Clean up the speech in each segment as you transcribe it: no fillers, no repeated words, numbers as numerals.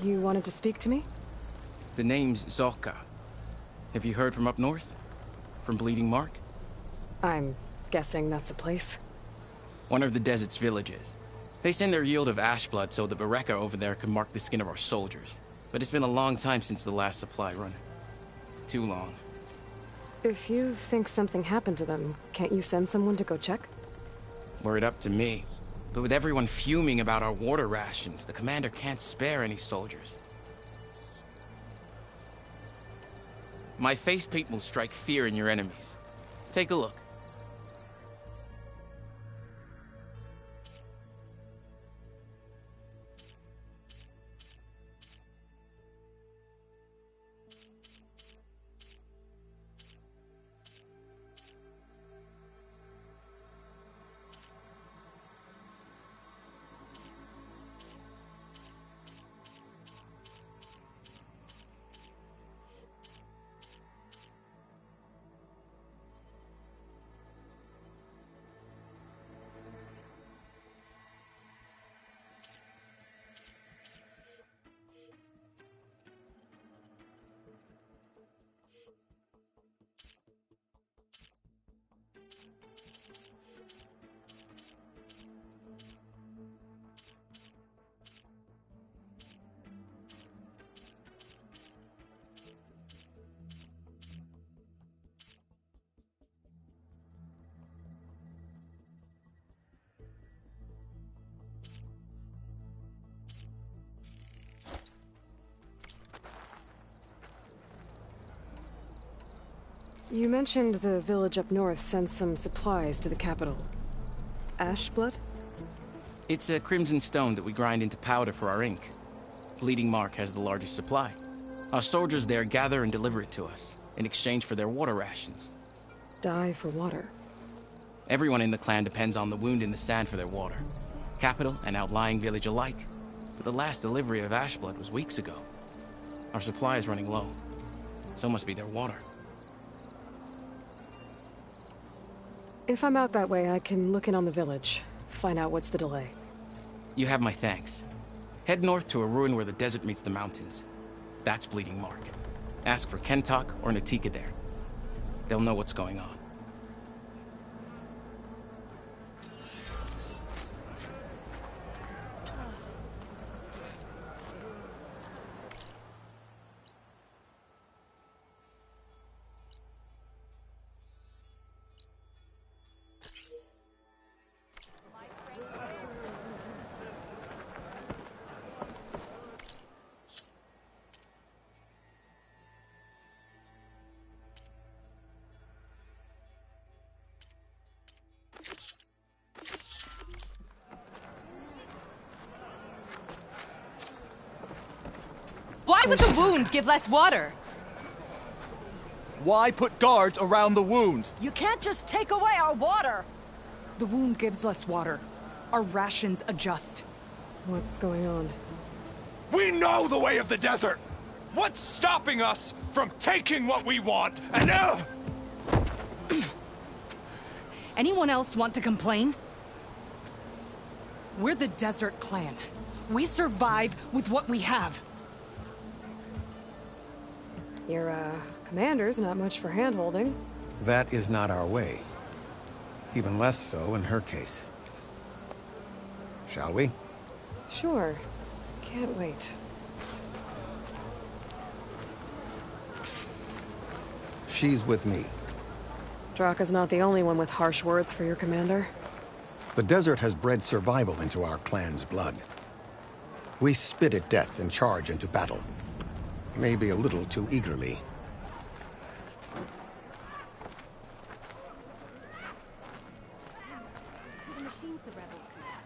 You wanted to speak to me? The name's Zorka. Have you heard from up north? From Bleeding Mark? I'm guessing that's a place. One of the desert's villages. They send their yield of ash blood so the Bereka over there can mark the skin of our soldiers. But it's been a long time since the last supply run. Too long. If you think something happened to them, can't you send someone to go check? Were it up to me. But with everyone fuming about our water rations, the commander can't spare any soldiers. My face paint will strike fear in your enemies. Take a look. You mentioned the village up north sends some supplies to the capital. Ash blood? It's a crimson stone that we grind into powder for our ink. Bleeding Mark has the largest supply. Our soldiers there gather and deliver it to us, in exchange for their water rations. Die for water. Everyone in the clan depends on the wound in the sand for their water. Capital and outlying village alike. But the last delivery of ash blood was weeks ago. Our supply is running low. So must be their water. If I'm out that way, I can look in on the village. Find out what's the delay. You have my thanks. Head north to a ruin where the desert meets the mountains. That's Bleeding Mark. Ask for Kentok or Natika there. They'll know what's going on. Why would the wound give less water? Why put guards around the wound? You can't just take away our water! The wound gives less water. Our rations adjust. What's going on? We know the way of the desert! What's stopping us from taking what we want and Anyone else want to complain? We're the Desert Clan. We survive with what we have. Your, commander's not much for hand-holding. That is not our way. Even less so in her case. Shall we? Sure. Can't wait. She's with me. Draka's not the only one with harsh words for your commander. The desert has bred survival into our clan's blood. We spit at death and charge into battle. Maybe a little too eagerly. The machines the rebels created.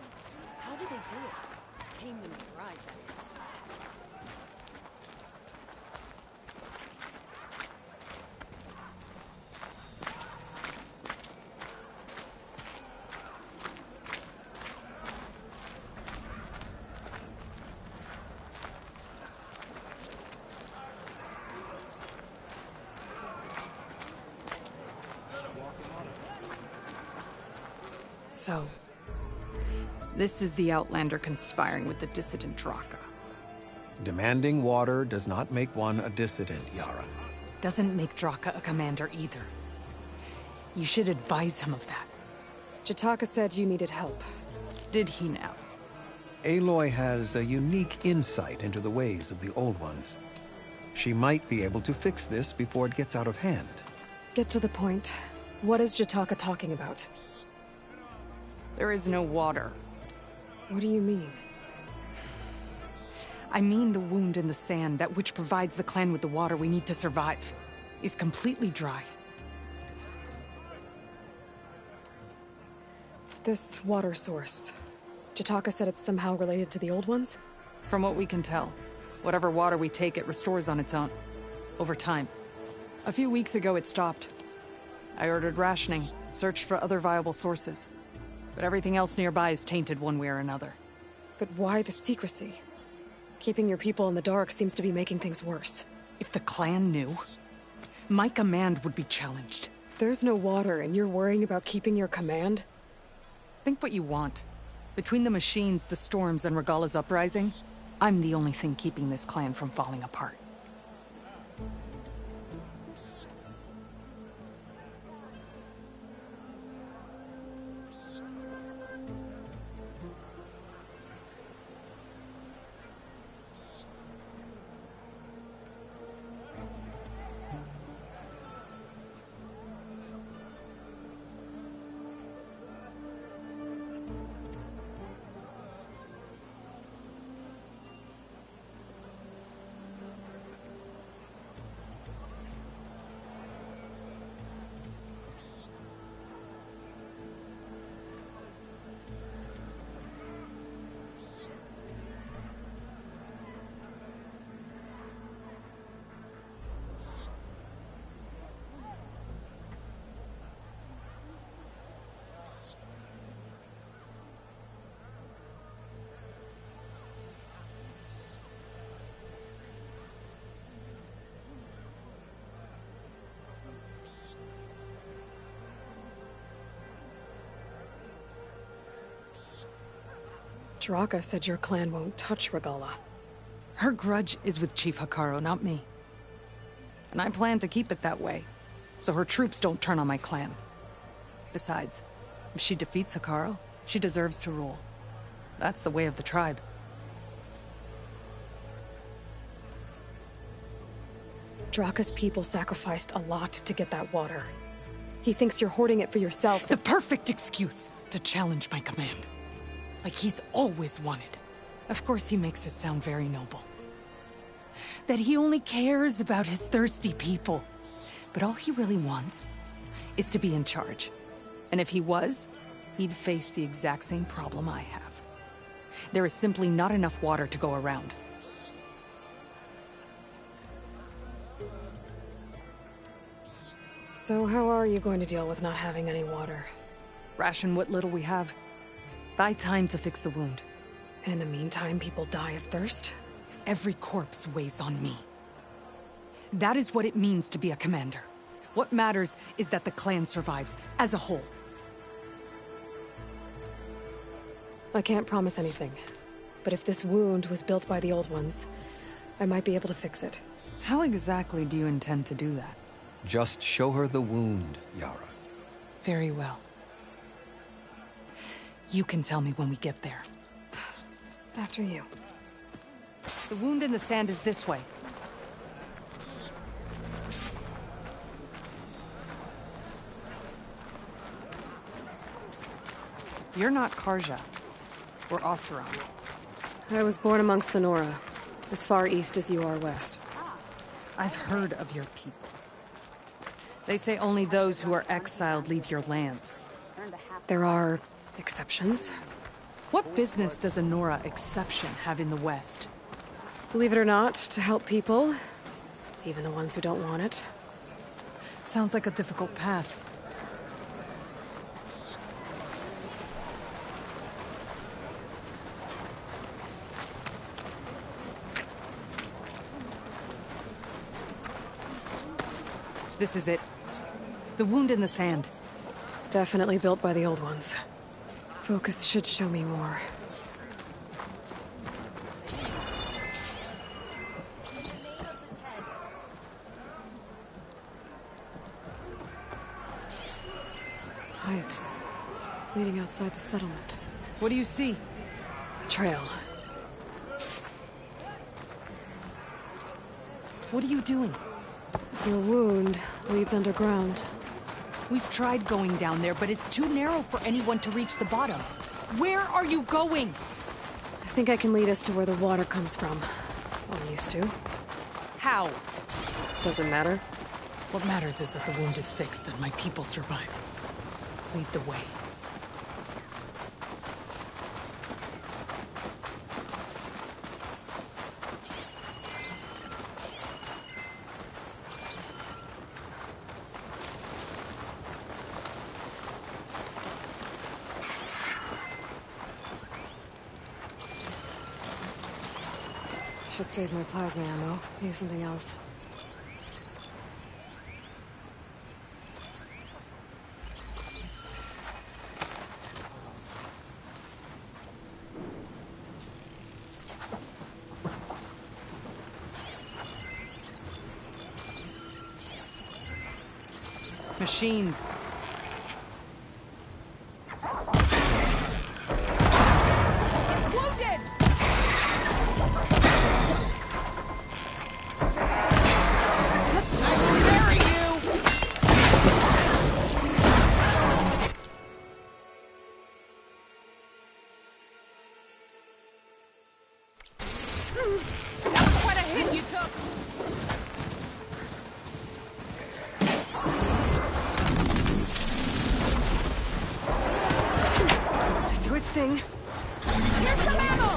How do they do it? Tame them and ride, that is. So, this is the Outlander conspiring with the dissident Draka. Demanding water does not make one a dissident, Yara. Doesn't make Draka a commander either. You should advise him of that. Jataka said you needed help. Did he now? Aloy has a unique insight into the ways of the Old Ones. She might be able to fix this before it gets out of hand. Get to the point. What is Jataka talking about? There is no water. What do you mean? I mean the wound in the sand, that which provides the clan with the water we need to survive, is completely dry. This water source. Jataka said it's somehow related to the Old Ones? From what we can tell, whatever water we take, it restores on its own. Over time. A few weeks ago, it stopped. I ordered rationing, searched for other viable sources. But everything else nearby is tainted one way or another. But why the secrecy? Keeping your people in the dark seems to be making things worse. If the clan knew, my command would be challenged. There's no water and you're worrying about keeping your command? Think what you want. Between the machines, the storms, and Regalla's uprising, I'm the only thing keeping this clan from falling apart. Draka said your clan won't touch Regalla. Her grudge is with Chief Hekarro, not me. And I plan to keep it that way, so her troops don't turn on my clan. Besides, if she defeats Hekarro, she deserves to rule. That's the way of the tribe. Draka's people sacrificed a lot to get that water. He thinks you're hoarding it for yourself. The perfect excuse to challenge my command. Like he's always wanted. Of course he makes it sound very noble. That he only cares about his thirsty people. But all he really wants is to be in charge. And if he was, he'd face the exact same problem I have. There is simply not enough water to go around. So how are you going to deal with not having any water? Ration what little we have. Buy time to fix the wound. And in the meantime, people die of thirst? Every corpse weighs on me. That is what it means to be a commander. What matters is that the clan survives, as a whole. I can't promise anything. But if this wound was built by the Old Ones, I might be able to fix it. How exactly do you intend to do that? Just show her the wound, Yara. Very well. You can tell me when we get there. After you. The wound in the sand is this way. You're not Karja, or Oseram. I was born amongst the Nora, as far east as you are west. I've heard of your people. They say only those who are exiled leave your lands. There are exceptions. What business does a Nora exception have in the West? Believe it or not, to help people, even the ones who don't want it. Sounds like a difficult path. This is it. The wound in the sand. Definitely built by the Old Ones. Focus should show me more. pipes leading outside the settlement. What do you see? A trail. What are you doing? Your wound leads underground. We've tried going down there, but it's too narrow for anyone to reach the bottom. Where are you going? I think I can lead us to where the water comes from. Or used to. How? Doesn't matter. What matters is that the wound is fixed and my people survive. Lead the way. Should save my plasma ammo. Use something else. Machines. Wounded! I will bury you! That was quite a hit you took! Do its thing. Here's some ammo!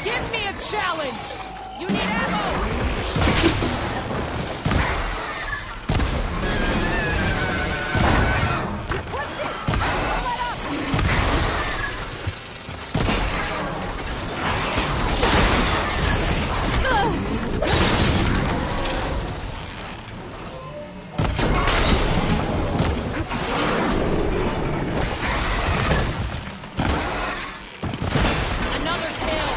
Give me a challenge! You need ammo! What's this? Don't let up! Another kill!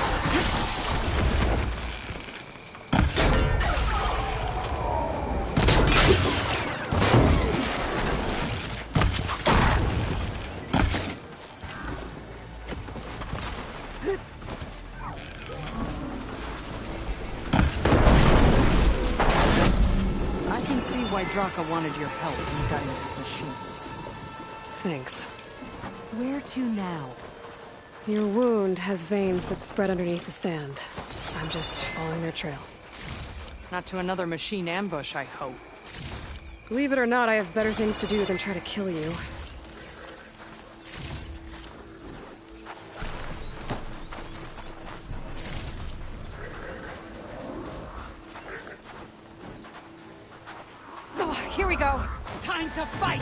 I can see why Draka wanted your help in gutting his machines. Thanks. Where to now? Your wound has veins that spread underneath the sand. I'm just following their trail. Not to another machine ambush, I hope. Believe it or not, I have better things to do than try to kill you. Oh, here we go. Time to fight!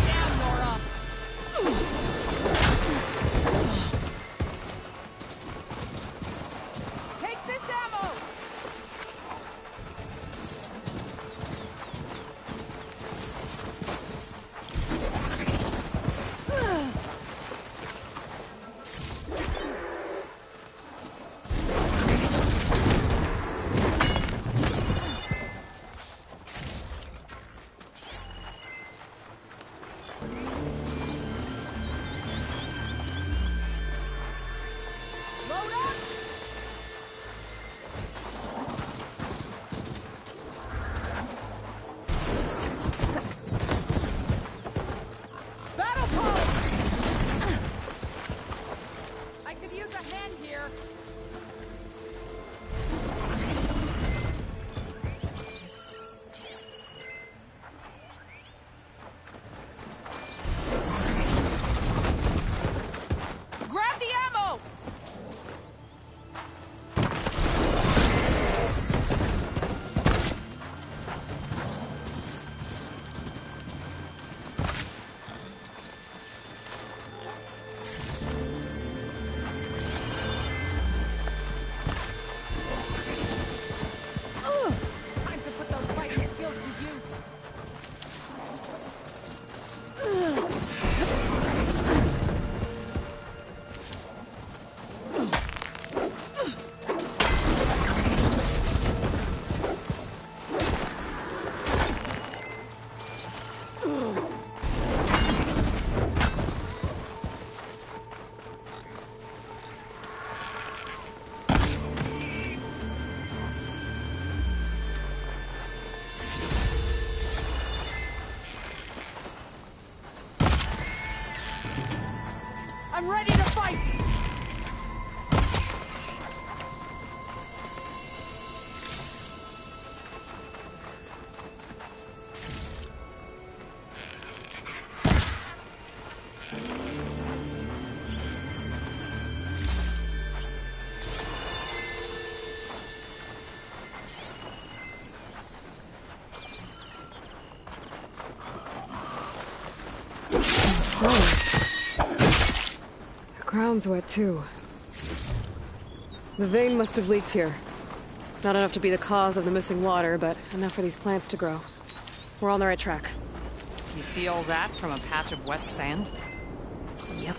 Down, Nora! Take this ammo! The ground's wet too. The vein must have leaked here. Not enough to be the cause of the missing water, but enough for these plants to grow. We're on the right track. You see all that from a patch of wet sand? Yep.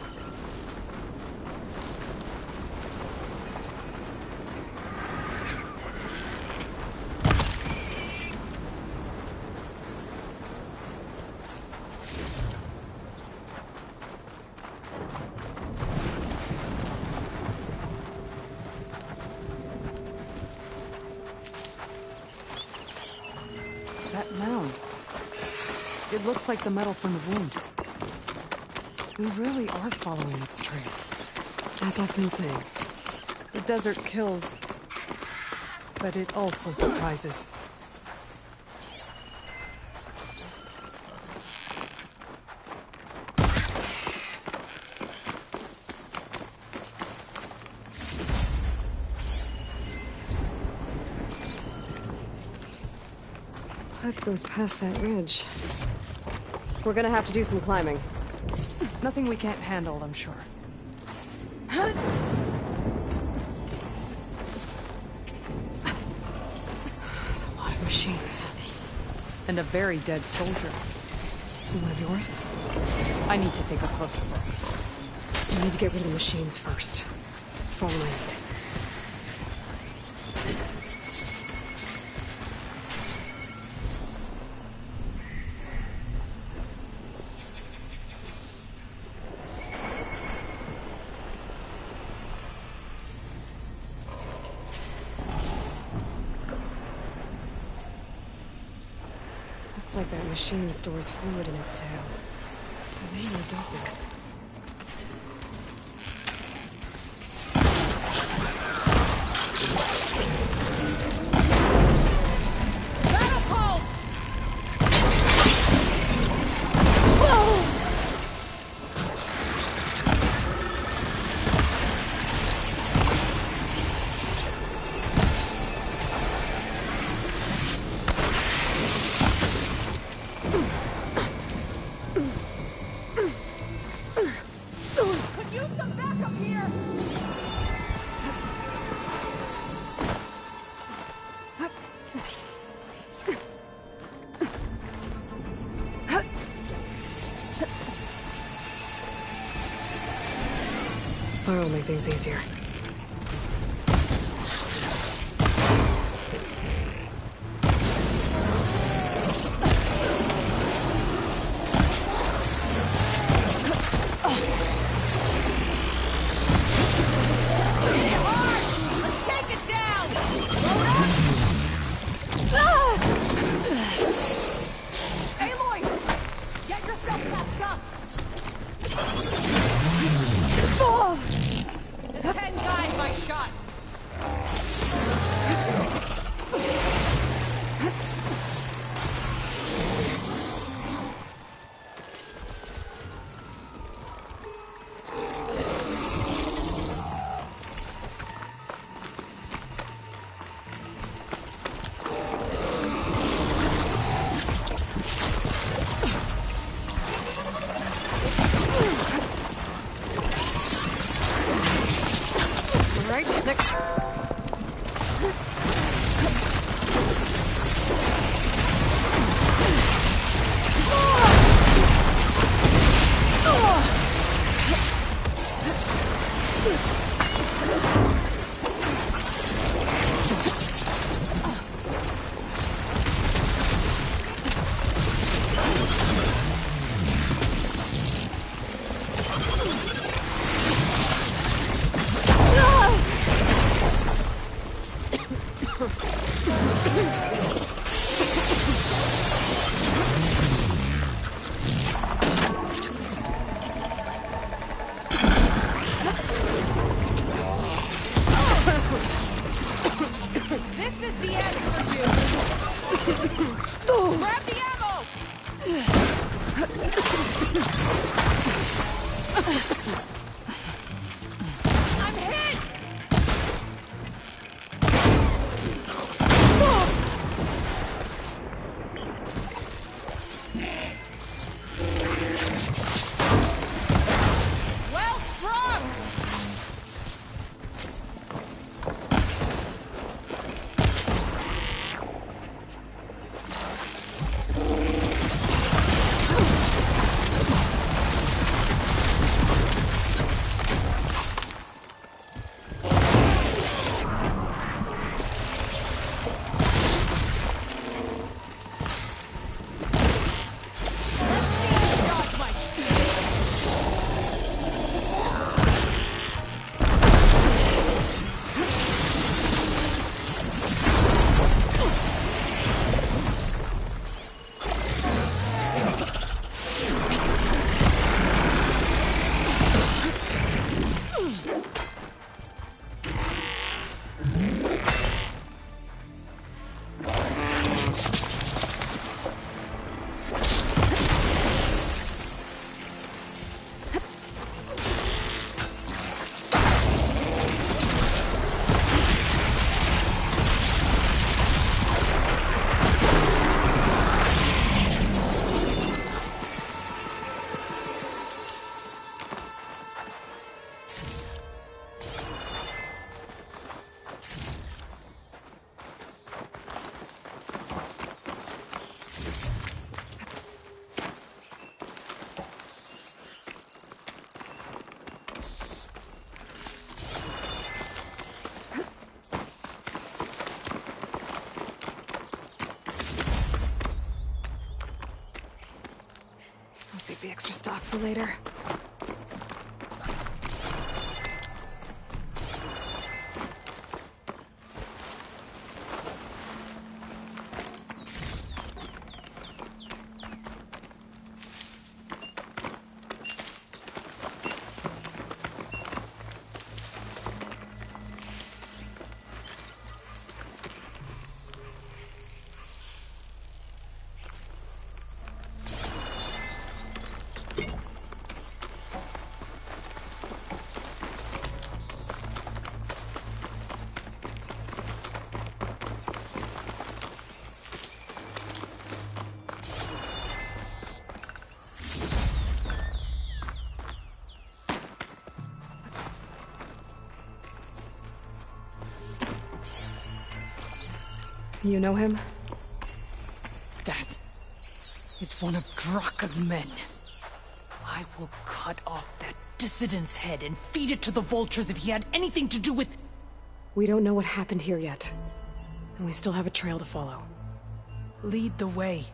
That mound. It looks like the metal from the wound. We really are following its trail. As I've been saying. The desert kills, but it also surprises. That goes past that ridge. We're gonna have to do some climbing. Nothing we can't handle, I'm sure. There's a lot of machines. And a very dead soldier. One of yours? I need to take a closer look. We need to get rid of the machines first. Follow my lead. Looks like that machine stores fluid in its tail. It really does work. Battle pulse! Could use some backup here! Fire will make things easier. Let's take it down! Load up! Aloy! Get yourself back up! The 10 guys my shot! All right, next. This is the end for you! Grab the ammo! I'm hit! save the extra stock for later. You know him? That is one of Draka's men. I will cut off that dissident's head and feed it to the vultures if he had anything to do with... We don't know what happened here yet. And we still have a trail to follow. Lead the way.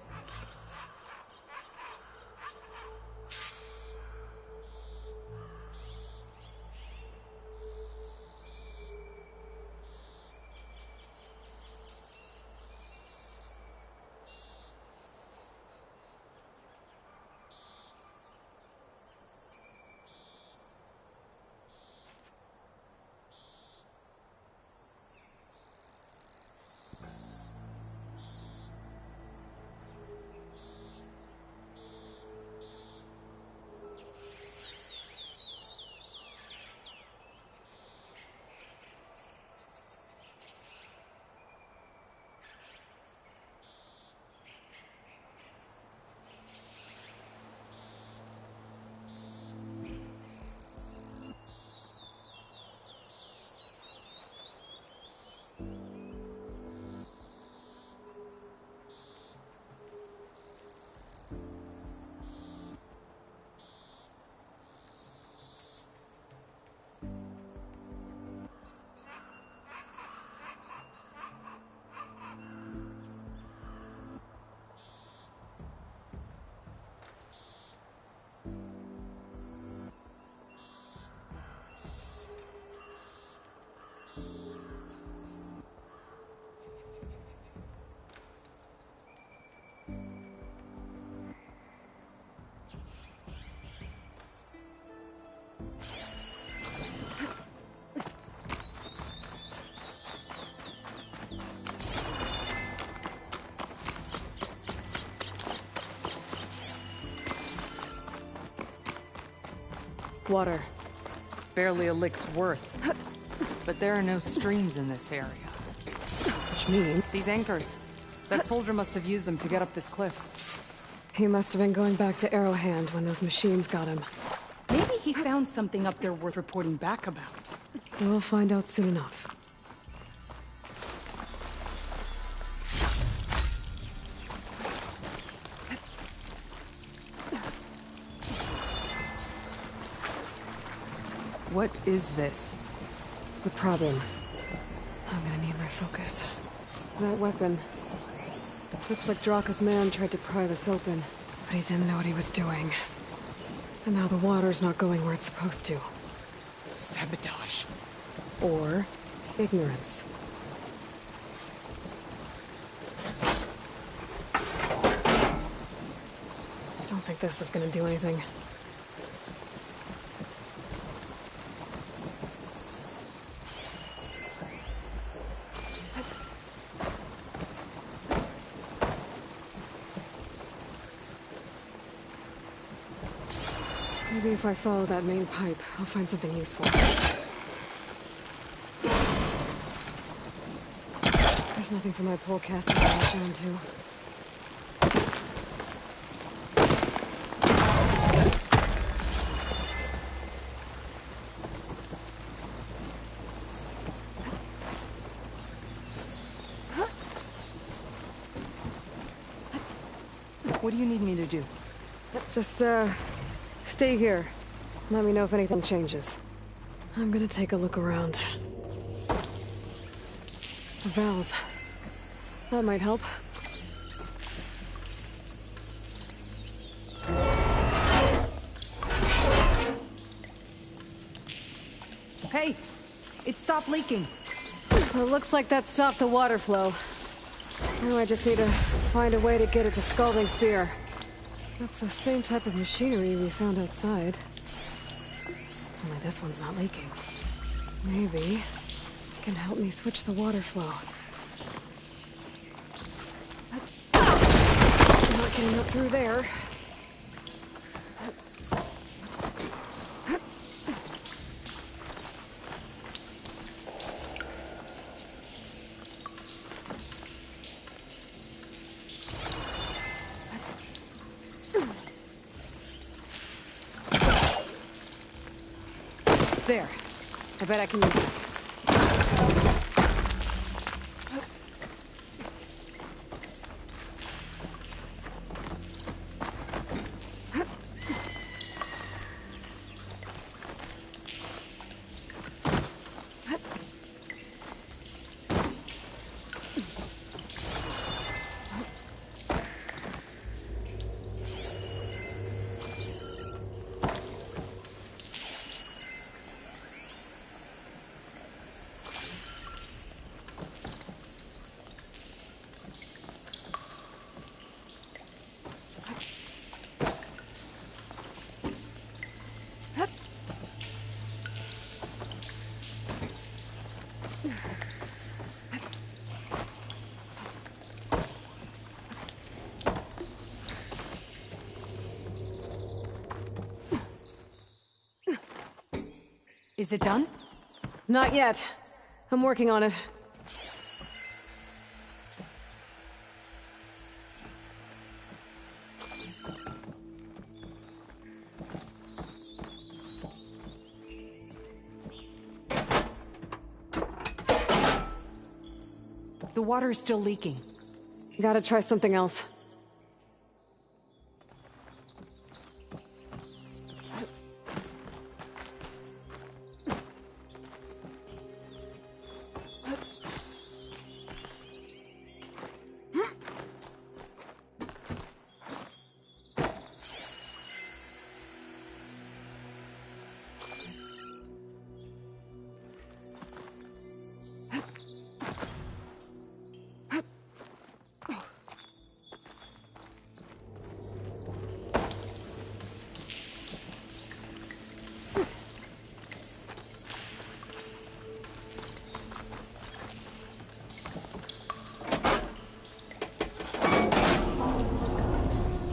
Water. Barely a lick's worth. But there are no streams in this area. Which means... These anchors. That soldier must have used them to get up this cliff. He must have been going back to Arrowhand when those machines got him. Maybe he found something up there worth reporting back about. We'll find out soon enough. What is this? The problem. I'm gonna need my focus. That weapon. Looks like Draka's man tried to pry this open, but he didn't know what he was doing. And now the water's not going where it's supposed to. Sabotage. Or ignorance. I don't think this is gonna do anything. Maybe if I follow that main pipe, I'll find something useful. There's nothing for my polecast to latch onto. What do you need me to do? Just, stay here. Let me know if anything changes. I'm gonna take a look around. A valve. That might help. Hey, it stopped leaking. Well, it looks like that stopped the water flow. Now I just need to find a way to get it to Scalding Spear. That's the same type of machinery we found outside. Only this one's not leaking. Maybe it can help me switch the water flow. Not getting up through there. There. I bet I can use it. Is it done? Not yet. I'm working on it. The water is still leaking. Gotta try something else.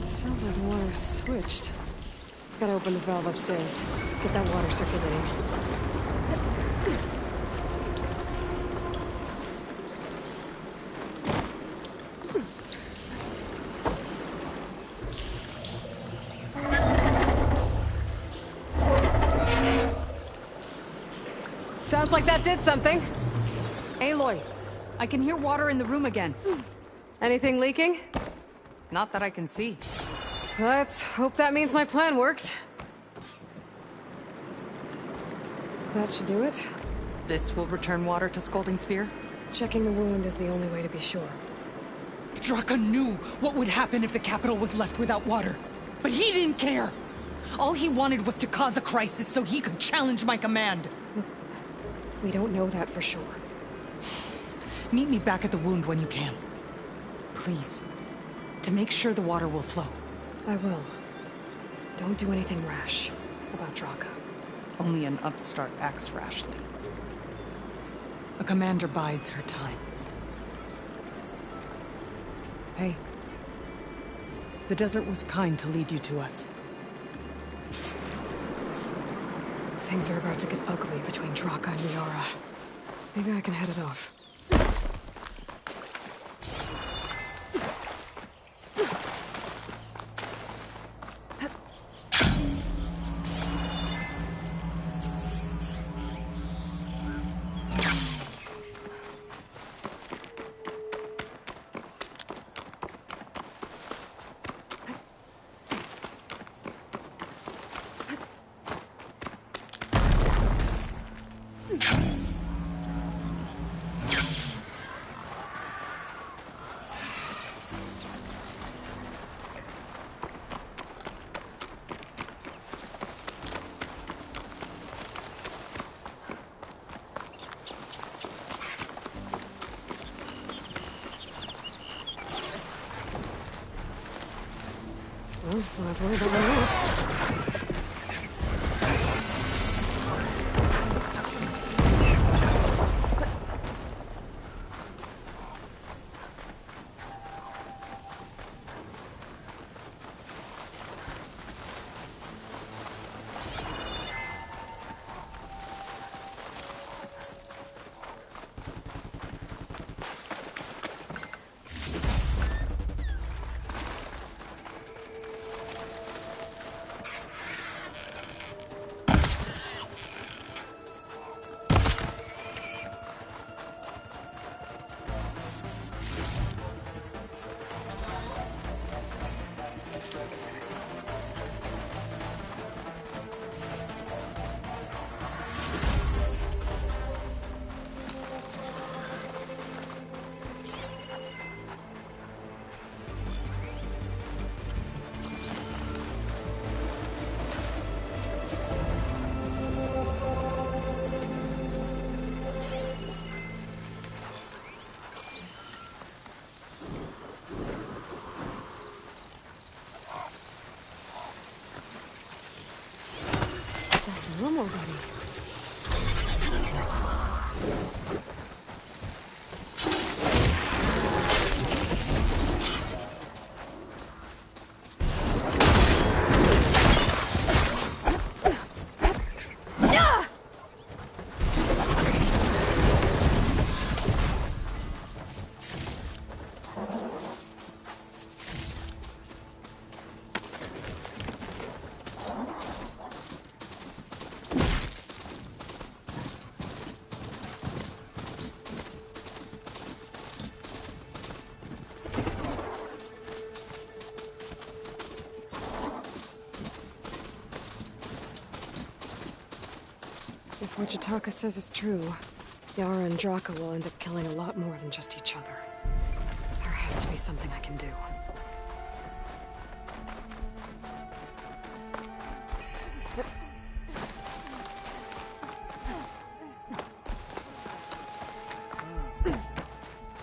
Sounds like the water's switched. Gotta open the valve upstairs. Get that water circulating. Sounds like that did something. Aloy, I can hear water in the room again. Anything leaking? Not that I can see. Let's hope that means my plan worked. That should do it. This will return water to Scalding Spear? Checking the wound is the only way to be sure. Draka knew what would happen if the capital was left without water. But he didn't care! All he wanted was to cause a crisis so he could challenge my command. We don't know that for sure. Meet me back at the wound when you can. Please. To make sure the water will flow. I will. Don't do anything rash about Draka. Only an upstart acts rashly. A commander bides her time. Hey. The desert was kind to lead you to us. Things are about to get ugly between Draka and Liara. Maybe I can head it off. Well, don't have to worry about that. Just a little already. If what Jataka says is true, Yara and Draka will end up killing a lot more than just each other. There has to be something I can do.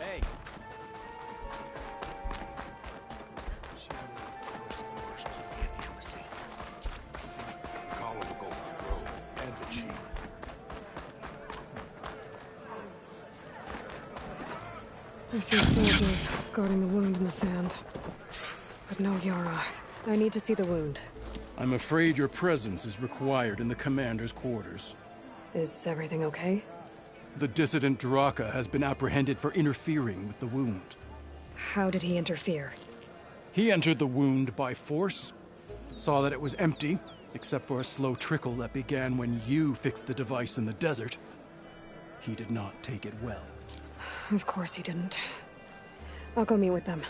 Hey. Colin will go for the grove and the chief. I see soldiers guarding the wound in the sand. But no Yara. I need to see the wound. I'm afraid your presence is required in the commander's quarters. Is everything okay? The dissident Draka has been apprehended for interfering with the wound. How did he interfere? He entered the wound by force, saw that it was empty, except for a slow trickle that began when you fixed the device in the desert. He did not take it well. Of course he didn't. I'll go meet with them.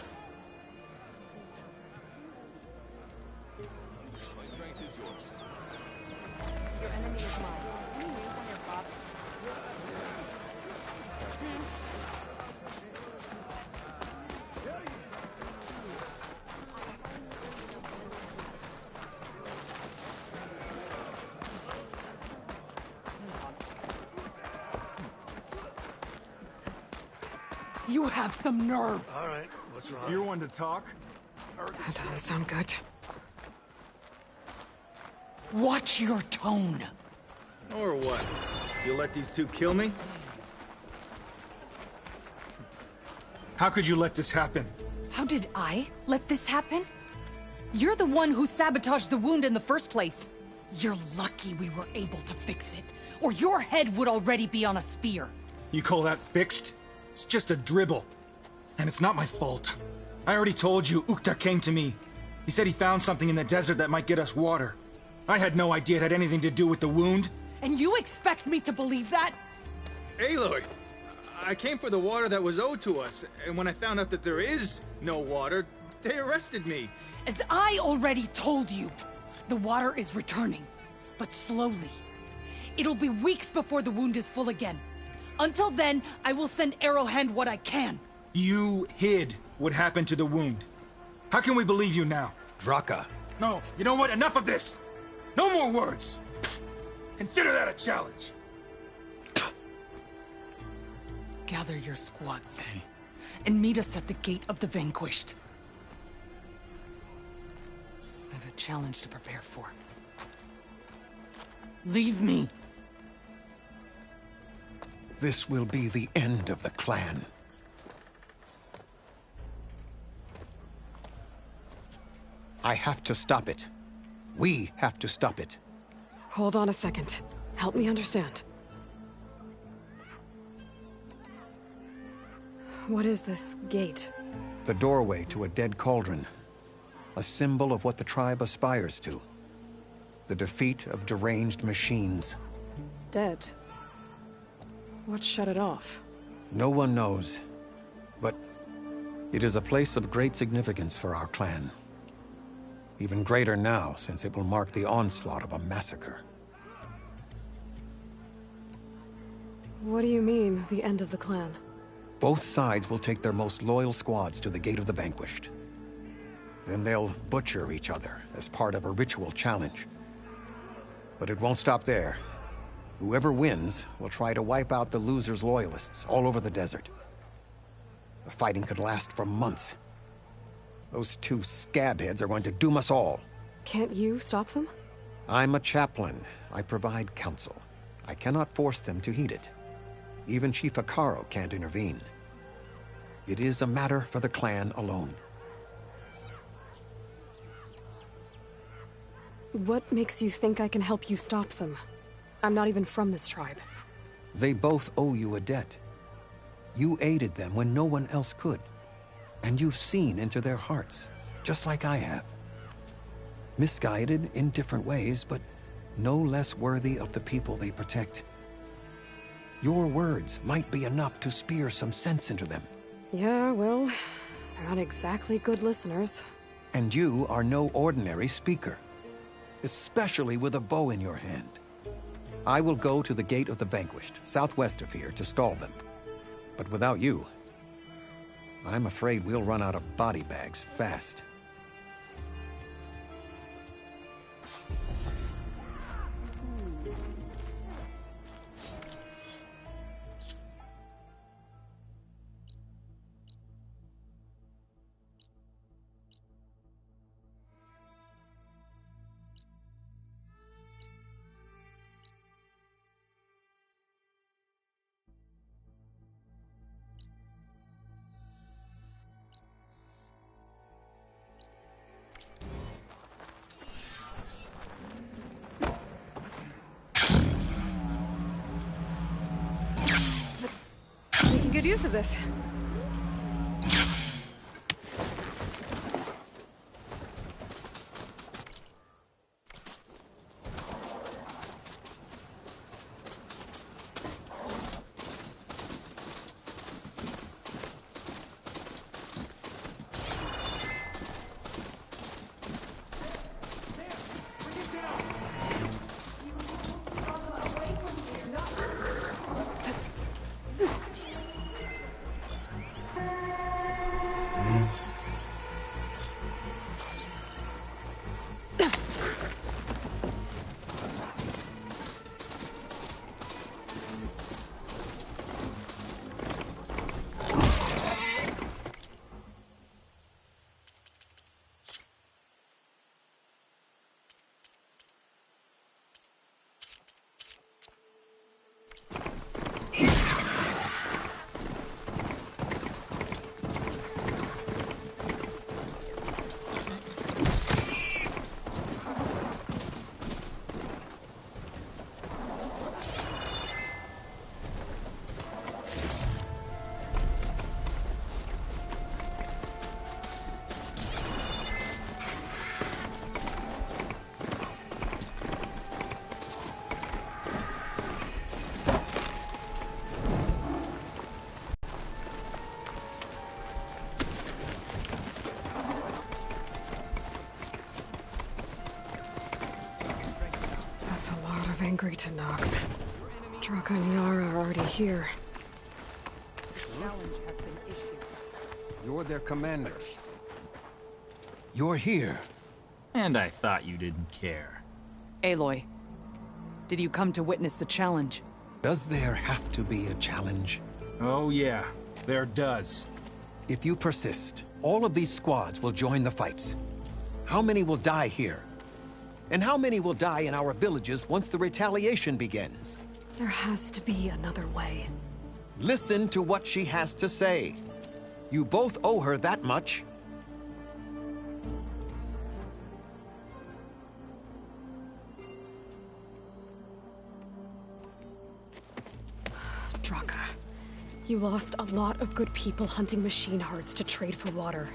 Your enemy is mine. Any news on your father? You have some nerve. All right, what's wrong? You want to talk? That doesn't sound good. Watch your tone. Or what? You let these two kill me? How could you let this happen? How did I let this happen? You're the one who sabotaged the wound in the first place. You're lucky we were able to fix it, or your head would already be on a spear. You call that fixed? It's just a dribble. And it's not my fault. I already told you, Ukta came to me. He said he found something in the desert that might get us water. I had no idea it had anything to do with the wound. And you expect me to believe that? Aloy, I came for the water that was owed to us, and when I found out that there is no water, they arrested me. As I already told you, the water is returning, but slowly. It'll be weeks before the wound is full again. Until then, I will send Arrowhand what I can. You hid what happened to the wound. How can we believe you now? Draka. No, you know what? Enough of this! No more words! Consider that a challenge! Gather your squads then, and meet us at the Gate of the Vanquished. have a challenge to prepare for. Leave me! This will be the end of the clan. I have to stop it. We have to stop it. Hold on a second. Help me understand. What is this gate? The doorway to a dead cauldron. A symbol of what the tribe aspires to. The defeat of deranged machines. Dead. What shut it off? No one knows. But it is a place of great significance for our clan. Even greater now, since it will mark the onslaught of a massacre. What do you mean, the end of the clan? Both sides will take their most loyal squads to the Gate of the Vanquished. Then they'll butcher each other as part of a ritual challenge. But it won't stop there. Whoever wins will try to wipe out the loser's loyalists all over the desert. The fighting could last for months. Those two scabheads are going to doom us all. Can't you stop them? I'm a chaplain. I provide counsel. I cannot force them to heed it. Even Chief Hekarro can't intervene. It is a matter for the clan alone. What makes you think I can help you stop them? I'm not even from this tribe. They both owe you a debt. You aided them when no one else could. And you've seen into their hearts, just like I have. Misguided in different ways, but no less worthy of the people they protect. Your words might be enough to spear some sense into them. Yeah, well, they're not exactly good listeners. And you are no ordinary speaker. Especially with a bow in your hand. I will go to the Gate of the Vanquished, southwest of here, to stall them. But without you, I'm afraid we'll run out of body bags fast. Good use of this. Angry Tenakth. Draka and Yara are already here. You're their commander. You're here. And I thought you didn't care. Aloy, did you come to witness the challenge? Does there have to be a challenge? Oh yeah, there does. If you persist, all of these squads will join the fights. How many will die here? And how many will die in our villages once the retaliation begins? There has to be another way. Listen to what she has to say. You both owe her that much. Draka, you lost a lot of good people hunting machine hearts to trade for water.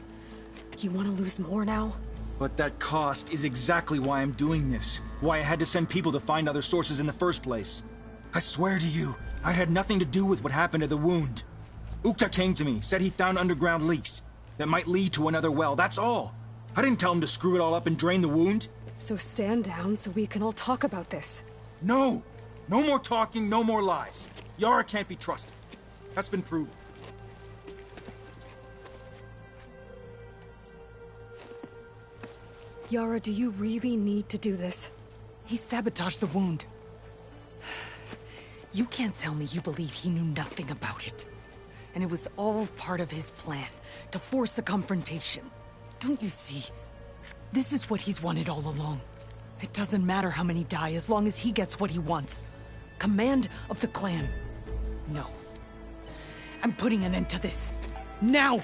You want to lose more now? But that cost is exactly why I'm doing this. Why I had to send people to find other sources in the first place. I swear to you, I had nothing to do with what happened to the wound. Ukta came to me, said he found underground leaks that might lead to another well, that's all. I didn't tell him to screw it all up and drain the wound. So stand down so we can all talk about this. No! No more talking, no more lies. Yara can't be trusted. That's been proven. Yara, do you really need to do this? He sabotaged the wound. You can't tell me you believe he knew nothing about it. And it was all part of his plan, to force a confrontation. Don't you see? This is what he's wanted all along. It doesn't matter how many die as long as he gets what he wants. Command of the clan. No. I'm putting an end to this. Now!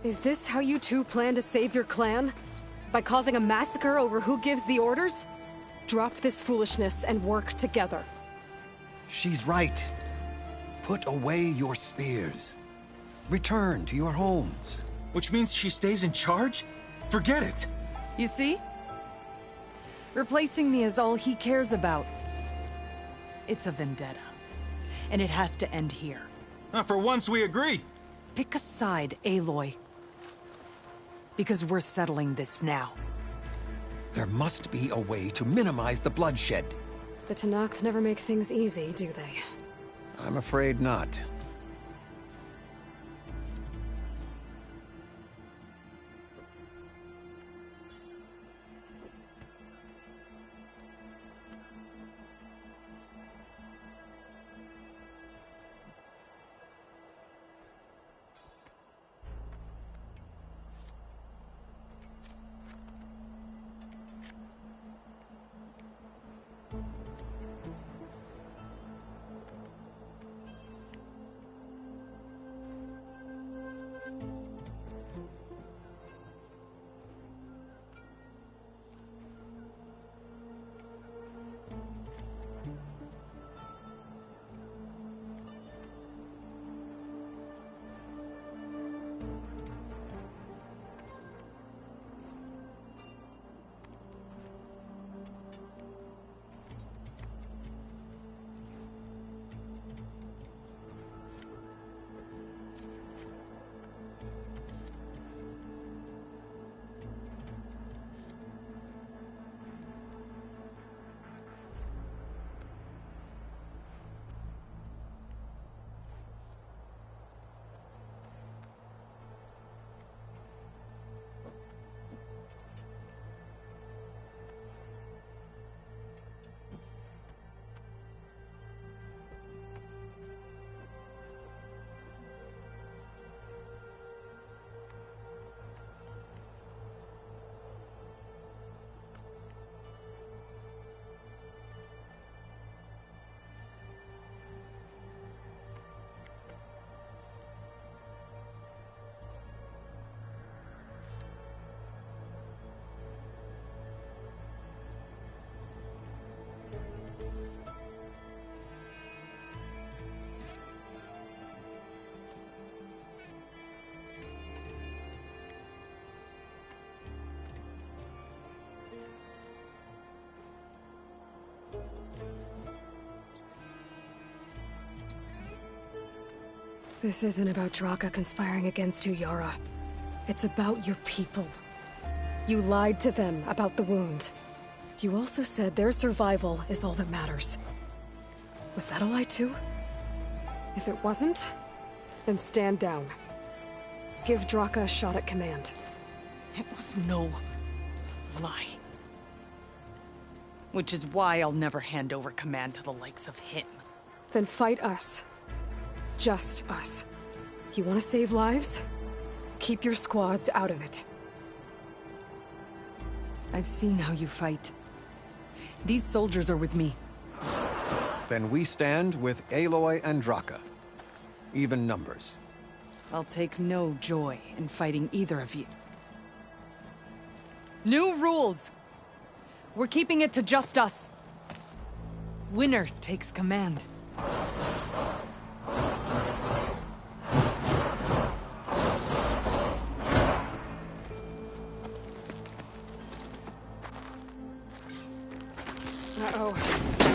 Is this how you two plan to save your clan? By causing a massacre over who gives the orders? Drop this foolishness and work together. She's right. Put away your spears. Return to your homes. Which means she stays in charge? Forget it! You see? Replacing me is all he cares about. It's a vendetta. And it has to end here. For once we agree. Pick a side, Aloy. Because we're settling this now. There must be a way to minimize the bloodshed. The Tenakth never make things easy, do they? I'm afraid not. This isn't about Draka conspiring against you, Yara. It's about your people. You lied to them about the wound. You also said their survival is all that matters. Was that a lie too? If it wasn't, then stand down. Give Draka a shot at command. It was no lie. Which is why I'll never hand over command to the likes of him. Then fight us. Just us. You want to save lives? Keep your squads out of it. I've seen how you fight. These soldiers are with me. Then we stand with Aloy and Draka. Even numbers. I'll take no joy in fighting either of you. New rules! We're keeping it to just us. Winner takes command. Uh-oh.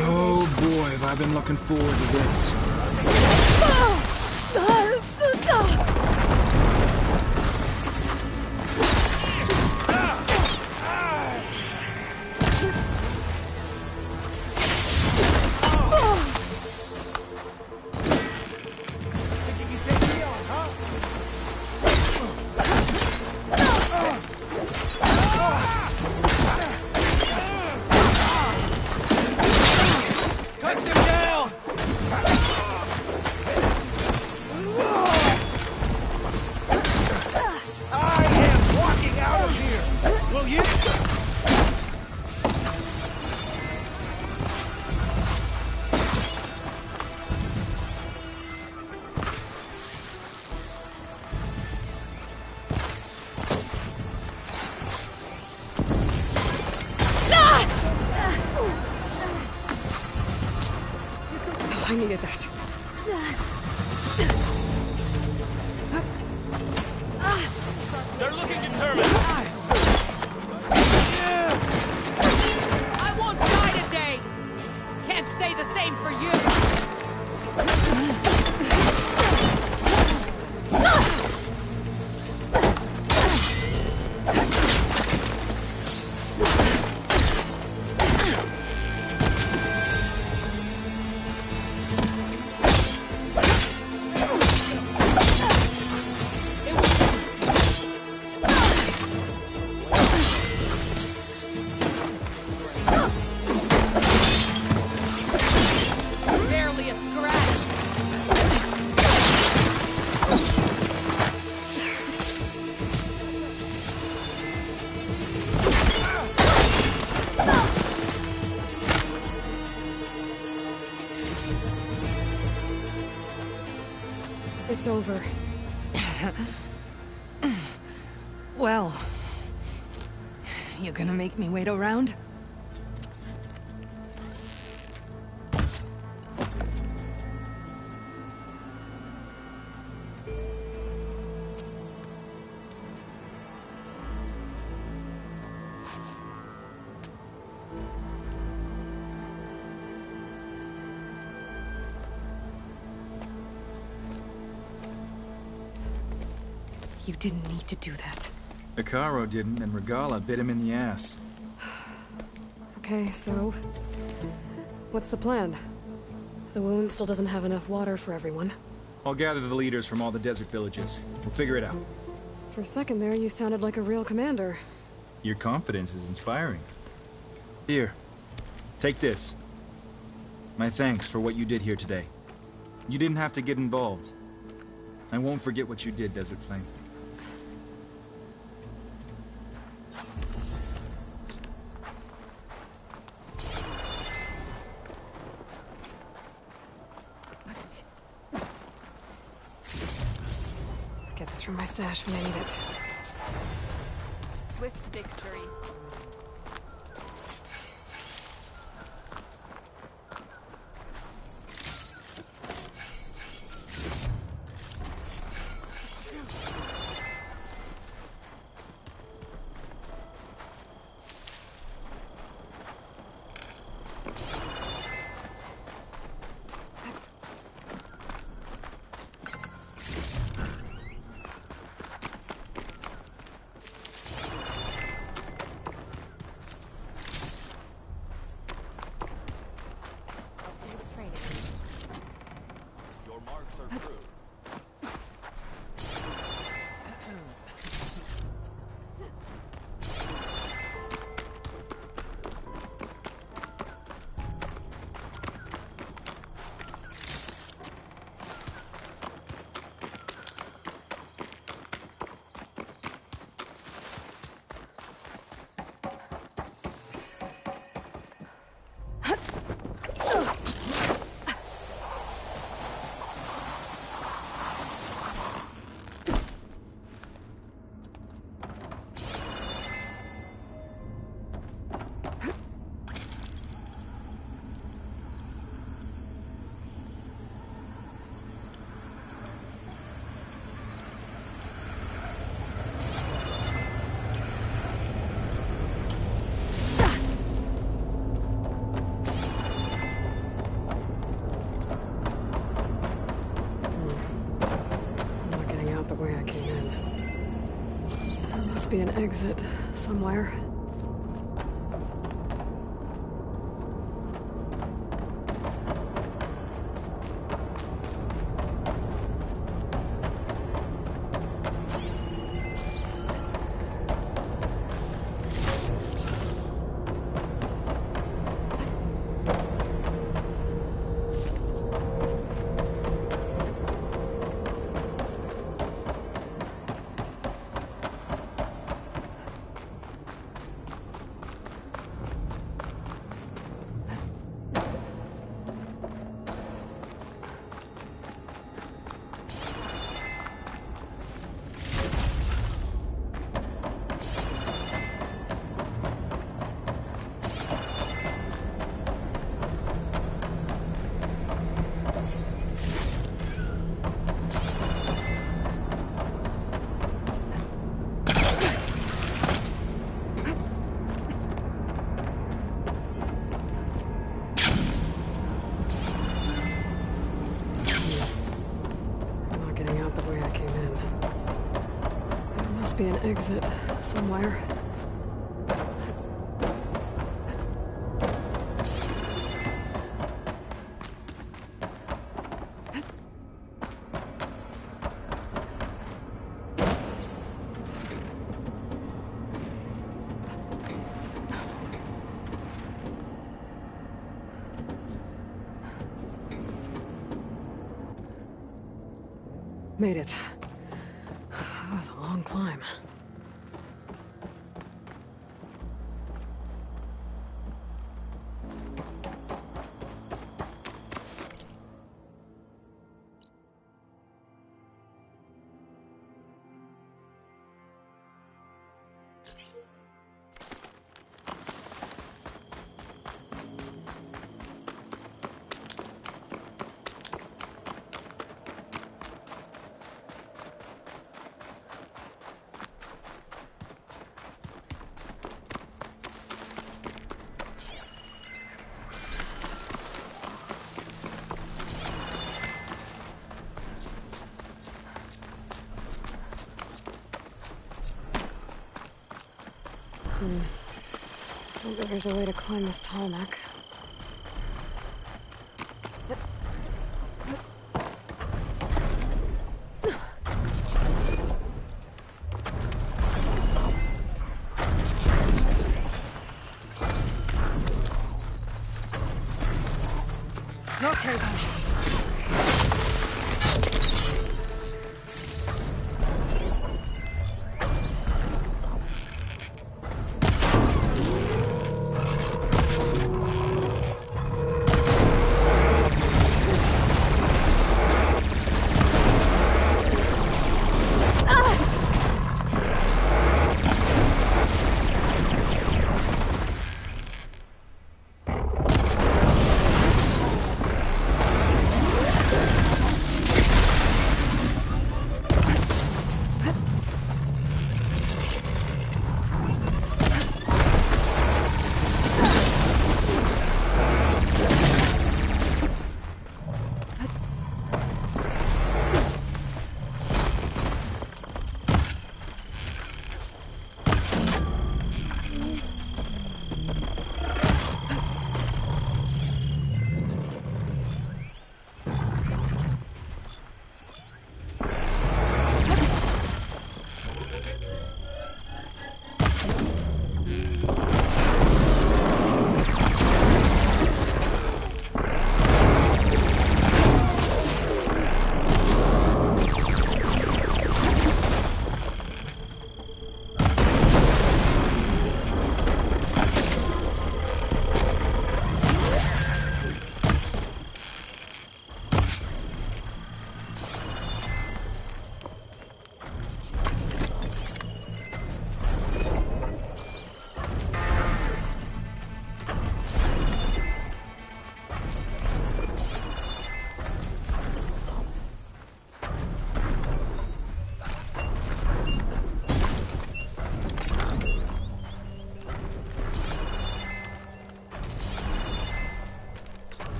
Oh boy, have I been looking forward to this. I needed that. They're looking determined. I won't die today! Can't say the same for you! Barely a scratch! It's over. Well... You gonna make me wait around? You didn't need to do that. Hekarro didn't, and Regalla bit him in the ass. Okay, so... what's the plan? The wound still doesn't have enough water for everyone. I'll gather the leaders from all the desert villages. We'll figure it out. For a second there, you sounded like a real commander. Your confidence is inspiring. Here, take this. My thanks for what you did here today. You didn't have to get involved. I won't forget what you did, Desert Flame. Get this from my stash when I need it. Swift victory. must be an exit somewhere. Be an exit somewhere. Made it. That was a long climb. I bet there's a way to climb this tarmac. Okay, then.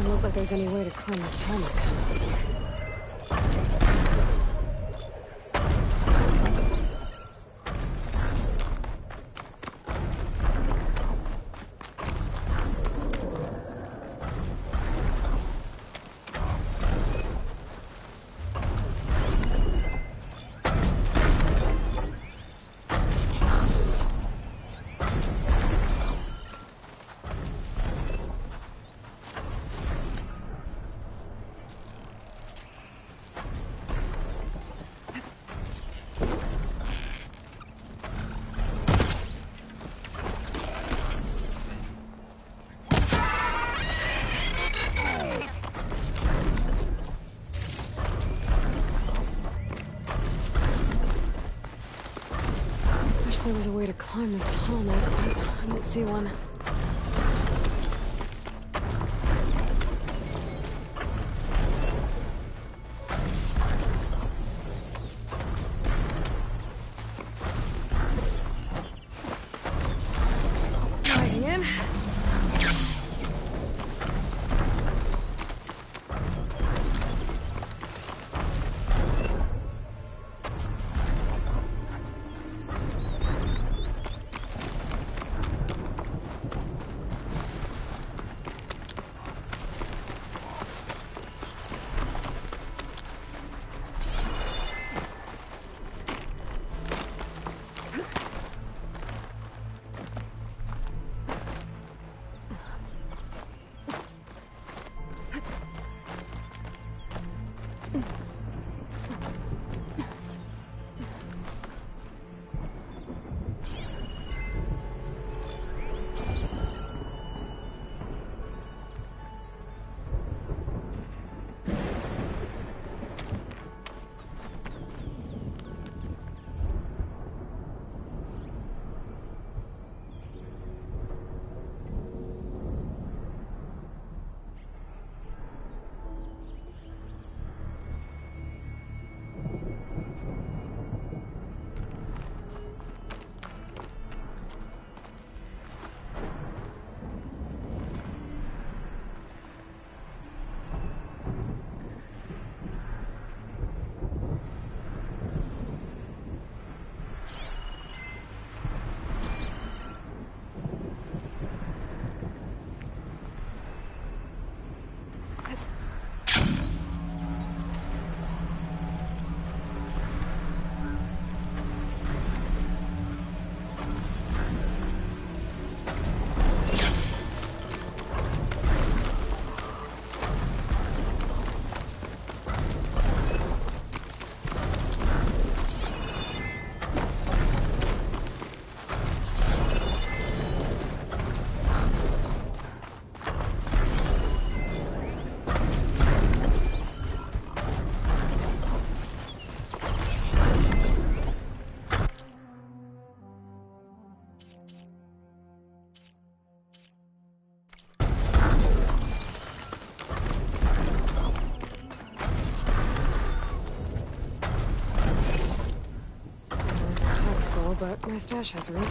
Doesn't look like there's any way to climb this tarmac. There was a way to climb this tarmac, but I didn't see one. Diving in. But my stash has room.